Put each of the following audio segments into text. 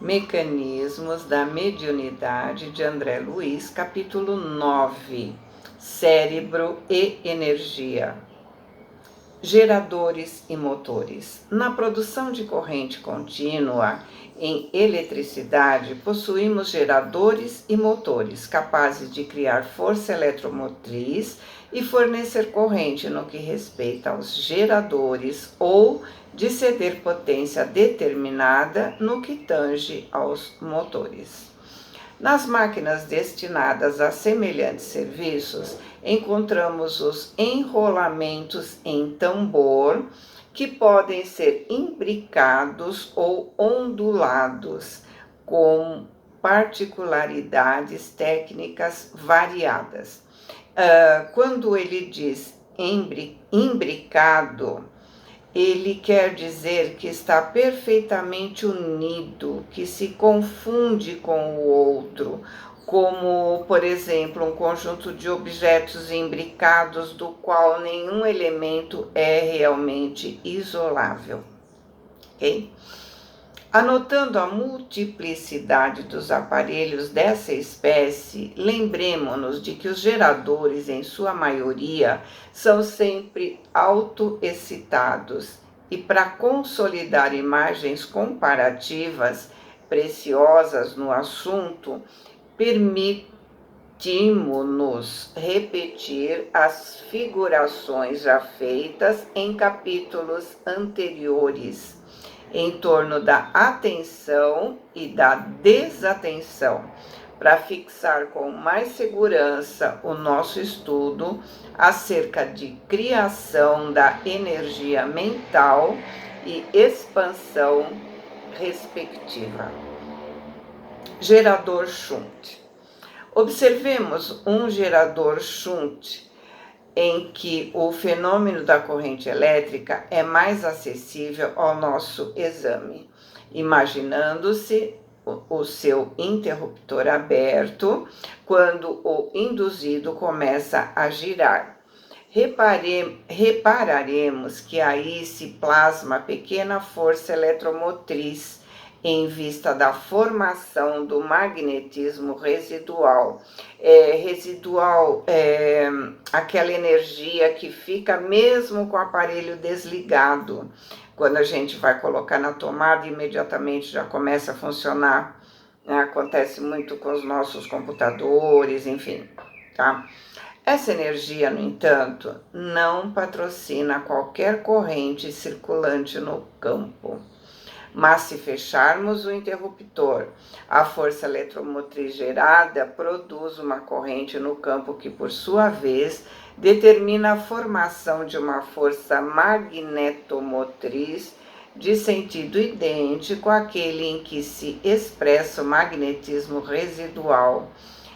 Mecanismos da Mediunidade, de André Luiz, capítulo 9, Cérebro e Energia. Geradores e motores. Na produção de corrente contínua em eletricidade, possuímos geradores e motores capazes de criar força eletromotriz e fornecer corrente no que respeita aos geradores ou de ceder potência determinada no que tange aos motores. Nas máquinas destinadas a semelhantes serviços, encontramos os enrolamentos em tambor, que podem ser imbricados ou ondulados, com particularidades técnicas variadas. Quando ele diz imbricado, ele quer dizer que está perfeitamente unido, que se confunde com o outro, como, por exemplo, um conjunto de objetos imbricados do qual nenhum elemento é realmente isolável. Ok? Anotando a multiplicidade dos aparelhos dessa espécie, lembremo-nos de que os geradores, em sua maioria, são sempre autoexcitados e, para consolidar imagens comparativas preciosas no assunto, permitimos-nos repetir as figurações já feitas em capítulos anteriores, em torno da atenção e da desatenção, para fixar com mais segurança o nosso estudo acerca de criação da energia mental e expansão respectiva. Gerador shunt. Observemos um gerador shunt em que o fenômeno da corrente elétrica é mais acessível ao nosso exame, imaginando-se o seu interruptor aberto quando o induzido começa a girar. Repararemos que aí se plasma pequena força eletromotriz em vista da formação do magnetismo residual. Residual é aquela energia que fica mesmo com o aparelho desligado. Quando a gente vai colocar na tomada, imediatamente já começa a funcionar. Acontece muito com os nossos computadores, enfim, tá? Essa energia, no entanto, não patrocina qualquer corrente circulante no campo. Mas se fecharmos o interruptor, a força eletromotriz gerada produz uma corrente no campo que, por sua vez, determina a formação de uma força magnetomotriz de sentido idêntico àquele em que se expressa o magnetismo residual,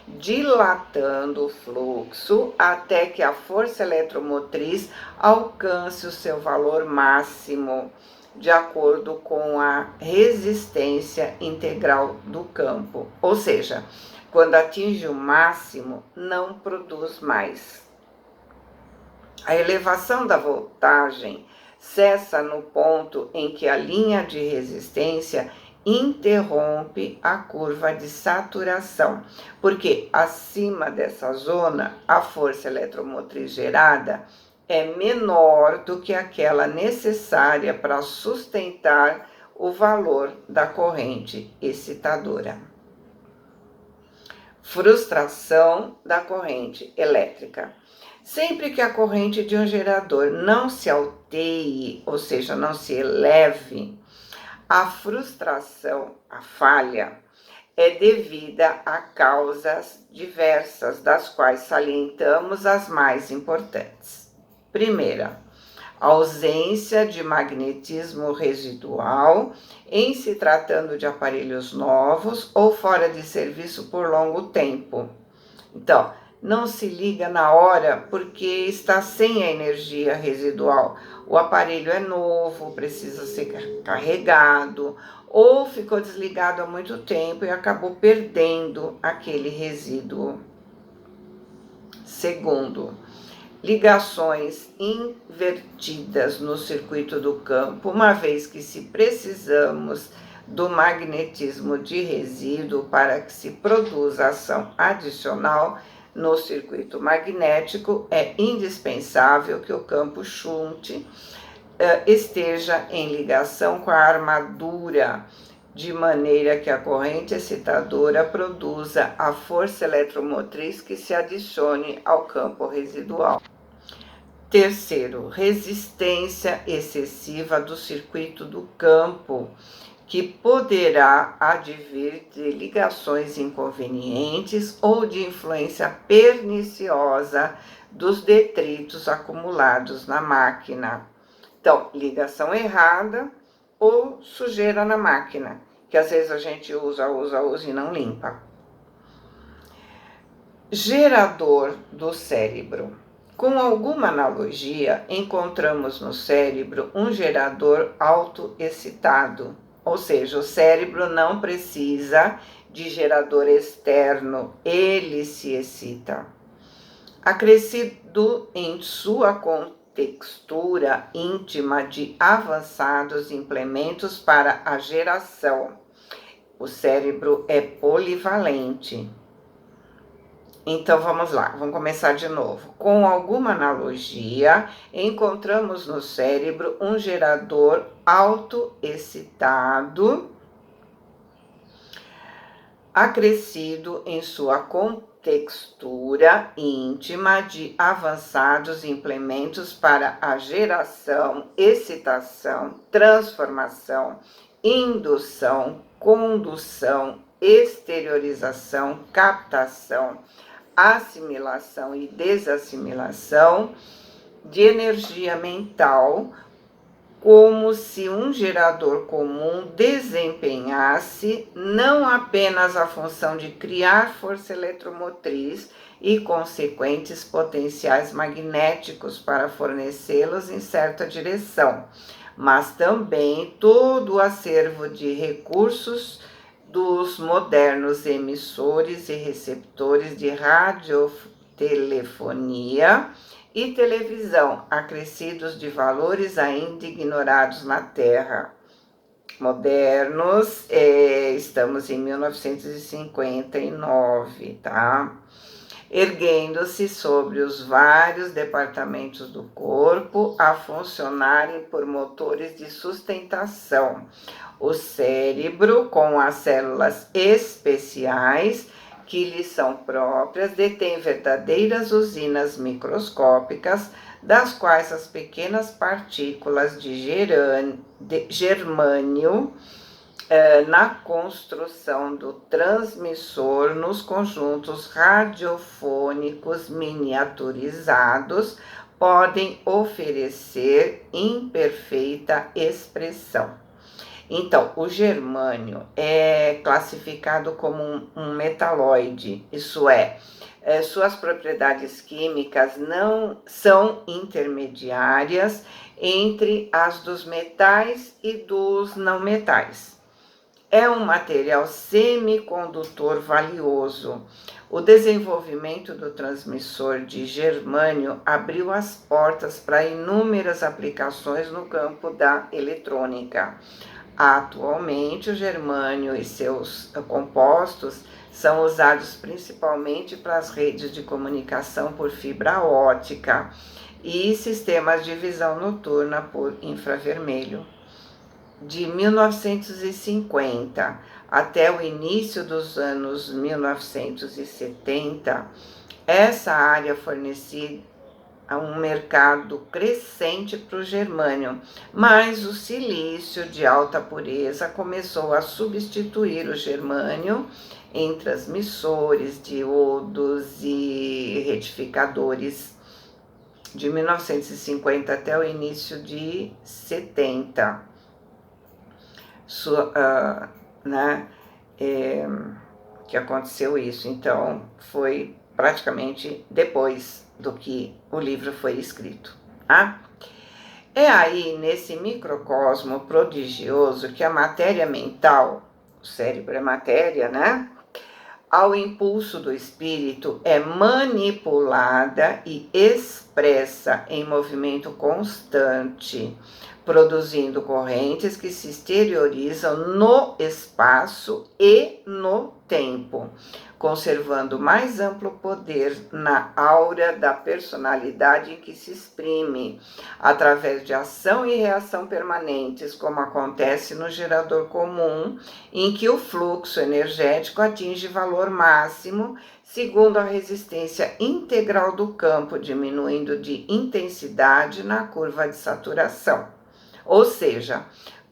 dilatando o fluxo até que a força eletromotriz alcance o seu valor máximo, de acordo com a resistência integral do campo. Ou seja, quando atinge o máximo, não produz mais. A elevação da voltagem cessa no ponto em que a linha de resistência interrompe a curva de saturação, porque acima dessa zona, a força eletromotriz gerada é menor do que aquela necessária para sustentar o valor da corrente excitadora. Frustração da corrente elétrica. Sempre que a corrente de um gerador não se alteie, ou seja, não se eleve, a frustração, a falha, é devida a causas diversas, das quais salientamos as mais importantes. Primeira, ausência de magnetismo residual em se tratando de aparelhos novos ou fora de serviço por longo tempo. Então, não se liga na hora porque está sem a energia residual. O aparelho é novo, precisa ser carregado, ou ficou desligado há muito tempo e acabou perdendo aquele resíduo. Segundo, ligações invertidas no circuito do campo, uma vez que, se precisamos do magnetismo de resíduo para que se produza ação adicional no circuito magnético, é indispensável que o campo shunt esteja em ligação com a armadura, de maneira que a corrente excitadora produza a força eletromotriz que se adicione ao campo residual. Terceiro, resistência excessiva do circuito do campo, que poderá advir de ligações inconvenientes ou de influência perniciosa dos detritos acumulados na máquina. Então, ligação errada ou sujeira na máquina, que às vezes a gente usa e não limpa. Gerador do cérebro. Com alguma analogia, encontramos no cérebro um gerador autoexcitado, ou seja, o cérebro não precisa de gerador externo, ele se excita. Acrescido em sua contextura íntima de avançados implementos para a geração. O cérebro é polivalente. Então vamos lá, vamos começar de novo. Com alguma analogia, encontramos no cérebro um gerador autoexcitado, acrescido em sua contextura íntima de avançados implementos para a geração, excitação, transformação, indução, condução, exteriorização, captação, assimilação e desassimilação de energia mental, como se um gerador comum desempenhasse não apenas a função de criar força eletromotriz e consequentes potenciais magnéticos para fornecê-los em certa direção, mas também todo o acervo de recursos dos modernos emissores e receptores de radiotelefonia e televisão, acrescidos de valores ainda ignorados na Terra. Modernos, estamos em 1959, tá? Erguendo-se sobre os vários departamentos do corpo a funcionarem por motores de sustentação. O cérebro, com as células especiais que lhe são próprias, detém verdadeiras usinas microscópicas, das quais as pequenas partículas de germânio na construção do transmissor nos conjuntos radiofônicos miniaturizados podem oferecer imperfeita expressão. Então, o germânio é classificado como um metalóide, isso é, suas propriedades químicas não são intermediárias entre as dos metais e dos não metais. É um material semicondutor valioso. O desenvolvimento do transmissor de germânio abriu as portas para inúmeras aplicações no campo da eletrônica. Atualmente, o germânio e seus compostos são usados principalmente para as redes de comunicação por fibra ótica e sistemas de visão noturna por infravermelho. De 1950 até o início dos anos 1970, essa área fornecia um mercado crescente para o germânio, mas o silício de alta pureza começou a substituir o germânio em transmissores, diodos e retificadores de 1950 até o início de 70. Que aconteceu isso, então foi praticamente depois do que o livro foi escrito, tá? É aí, nesse microcosmo prodigioso, que a matéria mental, o cérebro é matéria, né? Ao impulso do espírito, é manipulada e expressa em movimento constante, produzindo correntes que se exteriorizam no espaço e no tempo, conservando mais amplo poder na aura da personalidade em que se exprime, através de ação e reação permanentes, como acontece no gerador comum, em que o fluxo energético atinge valor máximo, segundo a resistência integral do campo, diminuindo de intensidade na curva de saturação. Ou seja,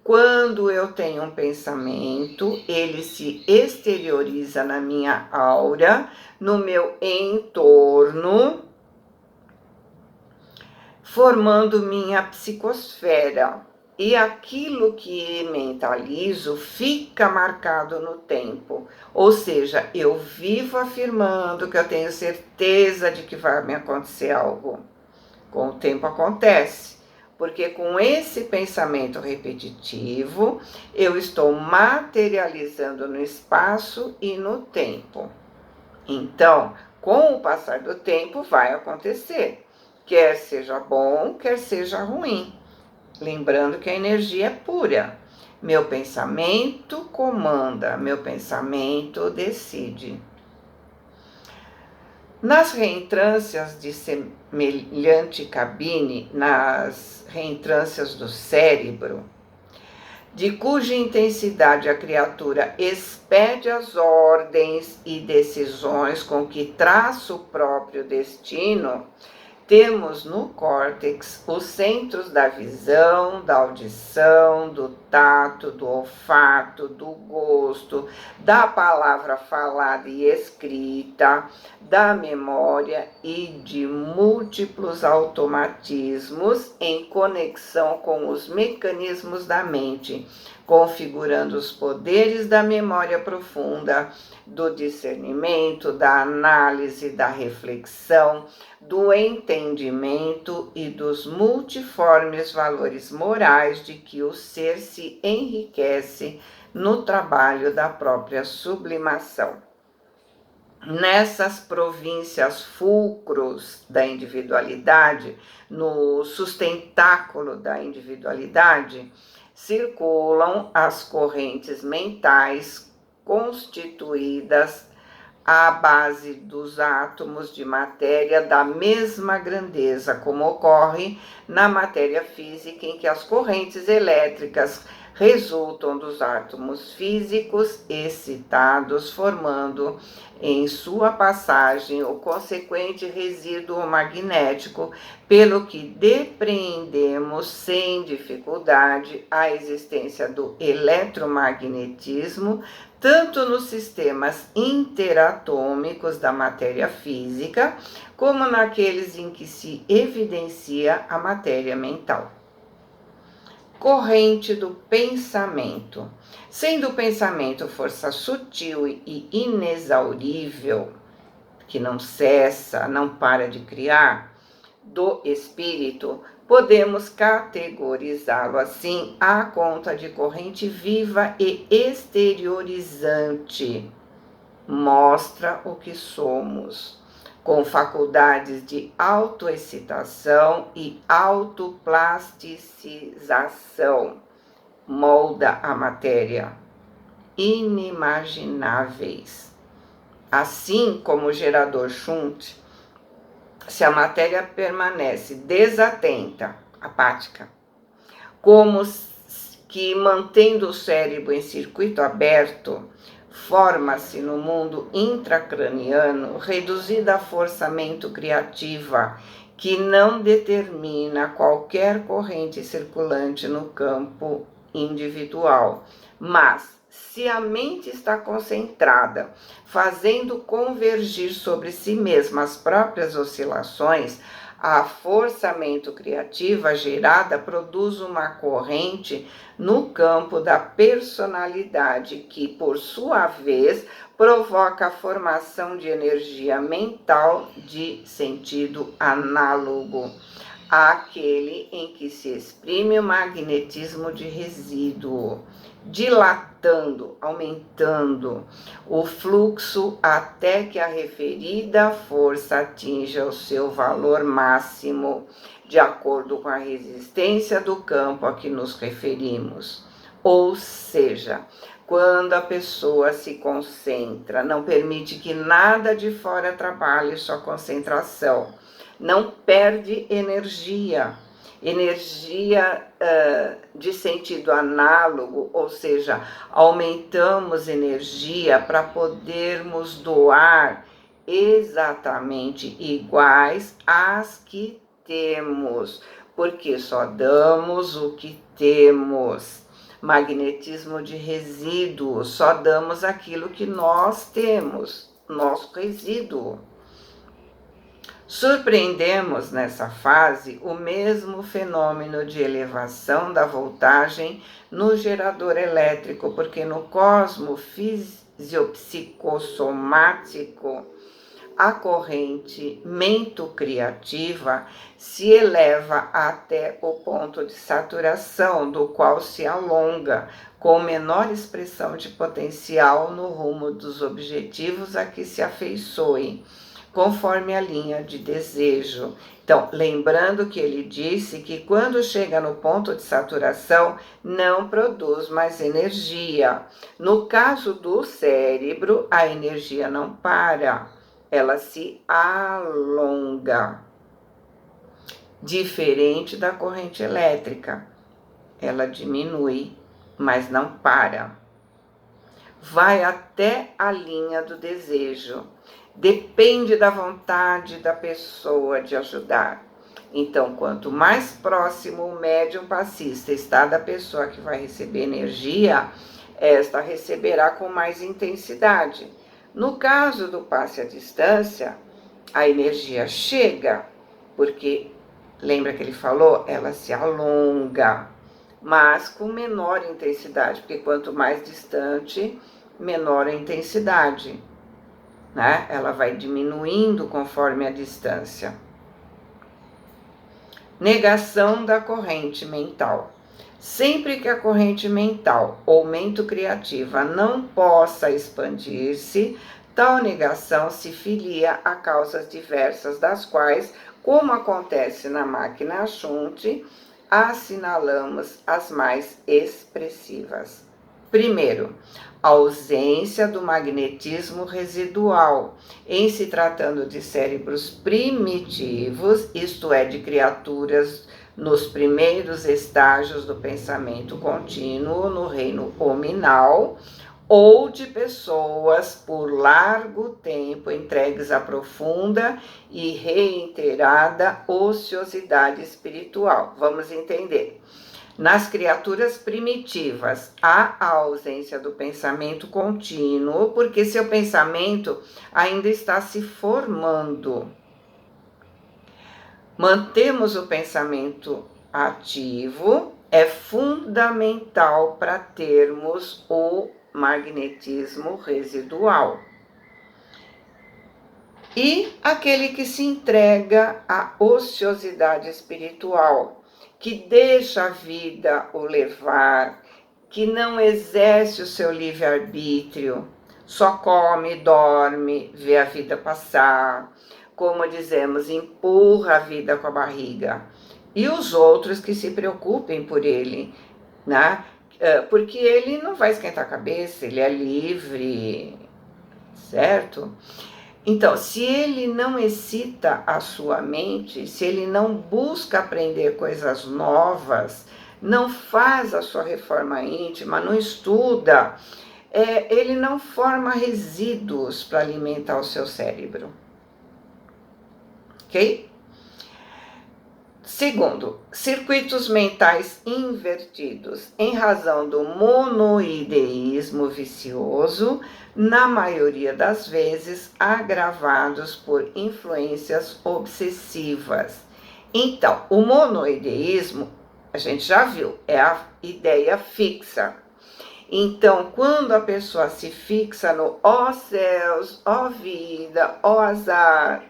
quando eu tenho um pensamento, ele se exterioriza na minha aura, no meu entorno, formando minha psicosfera. E aquilo que mentalizo fica marcado no tempo. Ou seja, eu vivo afirmando que eu tenho certeza de que vai me acontecer algo. Com o tempo acontece. Porque com esse pensamento repetitivo, eu estou materializando no espaço e no tempo. Então, com o passar do tempo, vai acontecer. Quer seja bom, quer seja ruim. Lembrando que a energia é pura. Meu pensamento comanda, meu pensamento decide. Nas reentrâncias de semelhante cabine, nas reentrâncias do cérebro, de cuja intensidade a criatura expede as ordens e decisões com que traça o próprio destino, temos no córtex os centros da visão, da audição, do tato, do olfato, do gosto, da palavra falada e escrita, da memória e de múltiplos automatismos em conexão com os mecanismos da mente, configurando os poderes da memória profunda, do discernimento, da análise, da reflexão, do entendimento e dos multiformes valores morais de que o ser se enriquece no trabalho da própria sublimação. Nessas províncias fulcros da individualidade, no sustentáculo da individualidade, circulam as correntes mentais constituídas à base dos átomos de matéria da mesma grandeza, como ocorre na matéria física, em que as correntes elétricas resultam dos átomos físicos excitados, formando em sua passagem o consequente resíduo magnético, pelo que depreendemos sem dificuldade a existência do eletromagnetismo, tanto nos sistemas interatômicos da matéria física, como naqueles em que se evidencia a matéria mental. Corrente do pensamento. Sendo o pensamento força sutil e inexaurível, que não cessa, não para de criar, do espírito, podemos categorizá-lo assim à conta de corrente viva e exteriorizante. Mostra o que somos, com faculdades de autoexcitação e autoplasticização. Molda a matéria, inimagináveis. Assim como o gerador Shunt, se a matéria permanece desatenta, apática, como que mantendo o cérebro em circuito aberto, forma-se no mundo intracraniano reduzida forçamento criativa, que não determina qualquer corrente circulante no campo individual, mas se a mente está concentrada, fazendo convergir sobre si mesma as próprias oscilações, a forçamento criativa gerada produz uma corrente no campo da personalidade que, por sua vez, provoca a formação de energia mental de sentido análogo àquele em que se exprime o magnetismo de resíduo, dilatando dilatando, aumentando o fluxo até que a referida força atinja o seu valor máximo, de acordo com a resistência do campo a que nos referimos. Ou seja, quando a pessoa se concentra, não permite que nada de fora trabalhe sua concentração, não perde energia de sentido análogo, ou seja, aumentamos energia para podermos doar exatamente iguais às que temos, porque só damos o que temos. Magnetismo de resíduo, só damos aquilo que nós temos, nosso resíduo. Surpreendemos nessa fase o mesmo fenômeno de elevação da voltagem no gerador elétrico, porque no cosmo fisiopsicossomático, a corrente mento-criativa se eleva até o ponto de saturação, do qual se alonga, com menor expressão de potencial no rumo dos objetivos a que se afeiçoe, conforme a linha de desejo. Então, lembrando que ele disse que quando chega no ponto de saturação, não produz mais energia. No caso do cérebro, a energia não para, ela se alonga. Diferente da corrente elétrica, ela diminui, mas não para. Vai até a linha do desejo. Depende da vontade da pessoa de ajudar. Então, quanto mais próximo o médium passista está da pessoa que vai receber energia, esta receberá com mais intensidade. No caso do passe à distância, a energia chega, porque, lembra que ele falou? Ela se alonga, mas com menor intensidade, porque quanto mais distante, menor a intensidade, né? Ela vai diminuindo conforme a distância. Negação da corrente mental. Sempre que a corrente mental ou mento-criativa não possa expandir-se, tal negação se filia a causas diversas, das quais, como acontece na máquina Shunt, assinalamos as mais expressivas. Primeiro, a ausência do magnetismo residual, em se tratando de cérebros primitivos, isto é, de criaturas nos primeiros estágios do pensamento contínuo no reino hominal, ou de pessoas por largo tempo entregues à profunda e reiterada ociosidade espiritual. Vamos entender. Nas criaturas primitivas, há a ausência do pensamento contínuo, porque seu pensamento ainda está se formando. Mantemos o pensamento ativo, é fundamental para termos o magnetismo residual. E aquele que se entrega à ociosidade espiritual, que deixa a vida o levar, que não exerce o seu livre-arbítrio, só come, dorme, vê a vida passar, como dizemos, empurra a vida com a barriga. E os outros que se preocupem por ele, né? Porque ele não vai esquentar a cabeça, ele é livre, certo? Então, se ele não excita a sua mente, se ele não busca aprender coisas novas, não faz a sua reforma íntima, não estuda, ele não forma resíduos para alimentar o seu cérebro. Ok? Segundo, circuitos mentais invertidos, em razão do monoideísmo vicioso, na maioria das vezes agravados por influências obsessivas. Então, o monoideísmo, a gente já viu, é a ideia fixa. Então, quando a pessoa se fixa no ó céus, ó vida, ó azar,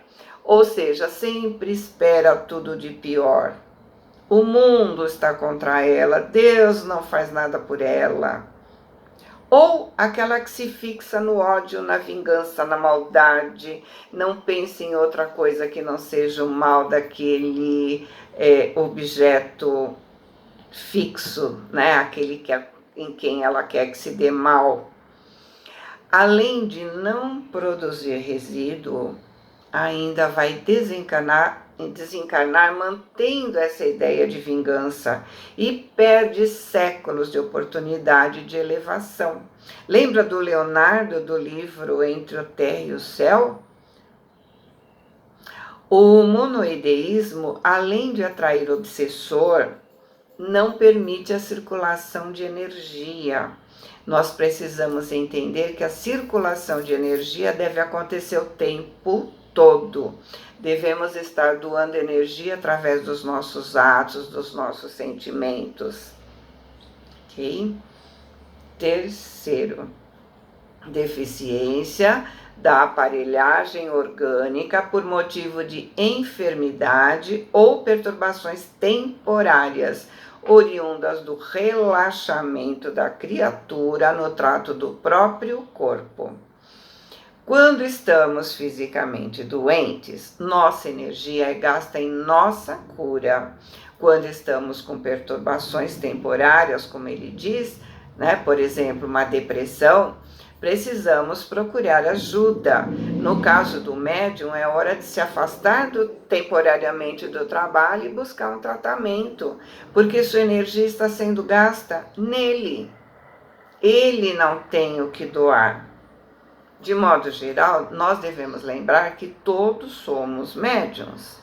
ou seja, sempre espera tudo de pior. O mundo está contra ela, Deus não faz nada por ela. Ou aquela que se fixa no ódio, na vingança, na maldade, não pense em outra coisa que não seja o mal daquele objeto fixo, né? Aquele em quem ela quer que se dê mal. Além de não produzir resíduo, ainda vai desencarnar mantendo essa ideia de vingança e perde séculos de oportunidade de elevação. Lembra do Leonardo do livro Entre o Terra e o Céu? O monoideísmo, além de atrair obsessor, não permite a circulação de energia. Nós precisamos entender que a circulação de energia deve acontecer o tempo todo. Devemos estar doando energia através dos nossos atos, dos nossos sentimentos. Ok? Terceiro, deficiência da aparelhagem orgânica por motivo de enfermidade ou perturbações temporárias, oriundas do relaxamento da criatura no trato do próprio corpo. Quando estamos fisicamente doentes, nossa energia é gasta em nossa cura. Quando estamos com perturbações temporárias, como ele diz, né, por exemplo, uma depressão, precisamos procurar ajuda. No caso do médium, é hora de se afastar temporariamente do trabalho e buscar um tratamento, porque sua energia está sendo gasta nele. Ele não tem o que doar. De modo geral, nós devemos lembrar que todos somos médiuns.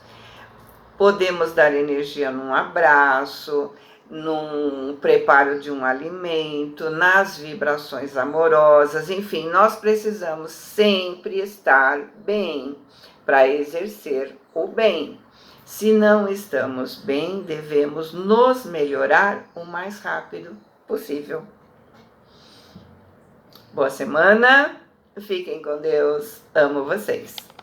Podemos dar energia num abraço, num preparo de um alimento, nas vibrações amorosas, enfim, nós precisamos sempre estar bem para exercer o bem. Se não estamos bem, devemos nos melhorar o mais rápido possível. Boa semana, fiquem com Deus, amo vocês.